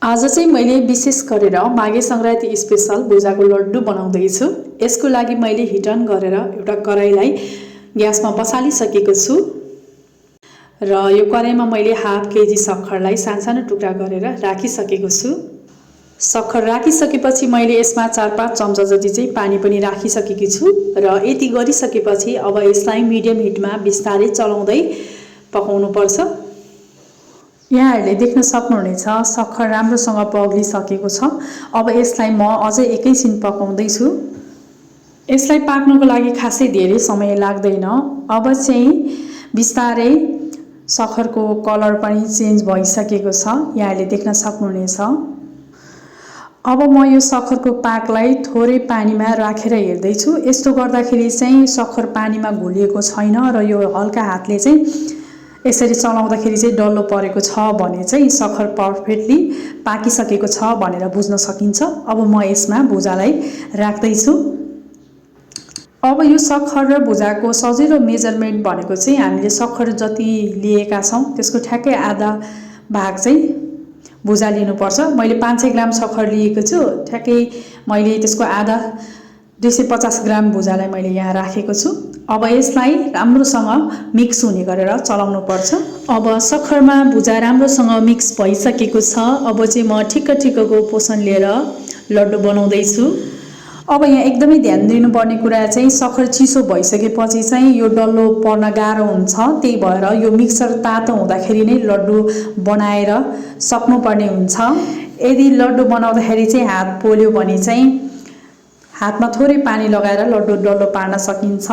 आज चाहिँ मैले विशेष गरेर माघे संक्रान्ति स्पेशल भुजाको लड्डु बनाउँदैछु। यसको लागि मैले हिट अन गरेर एउटा कराईलाई ग्यासमा बसालिसकेको छु र यो कराईमा मैले हाफ केजी सक्खरलाई सानसानो टुक्रा गरेर राखिसकेको छु। सक्खर राखिसकेपछि मैले यसमा 4-5 चम्चा जति चाहिँ पानी पनि राखिसकेकी छु र यति गरिसकेपछि अब यसलाई मिडियम हिटमा बिस्तारै चलाउँदै पकाउनु पर्छ। यहाँहरूले देख्न सक्नुहुनेछ सक्खर राम्रोसँग पग्लिसकेको छ। अब यसलाई म अझै एकैछिन पकाउँदै छु। यसलाई पाक्नको लागि खासै धेरै समय लाग्दैन। अब चाहिँ बिस्तारै सक्खरको कलर पनि चेन्ज भइसकेको छ, यहाँहरूले देख्न सक्नुहुनेछ। अब म यो सक्खरको पाकलाई थोरै पानीमा राखेर हेर्दैछु। यस्तो गर्दाखेरि चाहिँ सक्खर पानीमा घुलिएको छैन र यो हल्का हातले चाहिँ यसरी चलाउँदाखेरि चाहिँ डल्लो परेको छ भने चाहिँ सक्खर पर्फेक्टली पाकिसकेको छ भनेर बुझ्न सकिन्छ। अब म यसमा भुजालाई राख्दैछु। अब यो सक्खर र भुजाको सजिलो मेजरमेन्ट भनेको चाहिँ हामीले सक्खर जति लिएका छौं त्यसको ठ्याक्कै आधा भाग चाहिँ भुजा लिनुपर्छ। मैले 500 ग्राम सक्खर लिएको छु, ठ्याक्कै मैले त्यसको आधा 250 ग्राम भुजालाई मैले यहाँ राखेको छु। अब यसलाई राम्रोसँग मिक्स हुने गरेर चलाउनु पर्छ। अब सक्खरमा भुजा राम्रोसँग मिक्स भइसकेको छ। अब चाहिँ म ठिक्कको पोषण लिएर लड्डु बनाउँदै छु। अब यहाँ एकदमै ध्यान दिनुपर्ने कुरा चाहिँ सक्खर चिसो भइसकेपछि चाहिँ यो डल्लो पर्न गाह्रो हुन्छ। त्यही भएर यो मिक्सर तातो हुँदाखेरि नै लड्डु बनाएर सक्नुपर्ने हुन्छ। यदि लड्डु बनाउँदाखेरि चाहिँ हात पोल्यो भने चाहिँ हातमा थोरै पानी लगाएर लड्डु डल्लो पार्न सकिन्छ।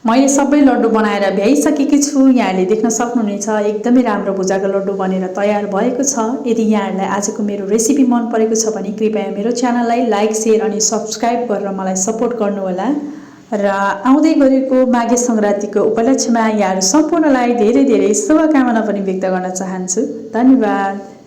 मैले सबै लड्डु बनाएर भ्याइसकेकी छु। यहाँहरूले देख्न सक्नुहुनेछ एकदमै राम्रो भुजाको लड्डु बनेर तयार भएको छ। यदि यहाँहरूलाई आजको मेरो रेसिपी मन परेको छ भने कृपया मेरो च्यानललाई लाइक, शेयर अनि सब्स्क्राइब गरेर मलाई सपोर्ट गर्नुहोला र आउँदै गरेको माघे संक्रान्तिको उपलक्ष्यमा यहाँहरू सम्पूर्णलाई धेरै धेरै शुभकामना पनि व्यक्त गर्न चाहन्छु। धन्यवाद।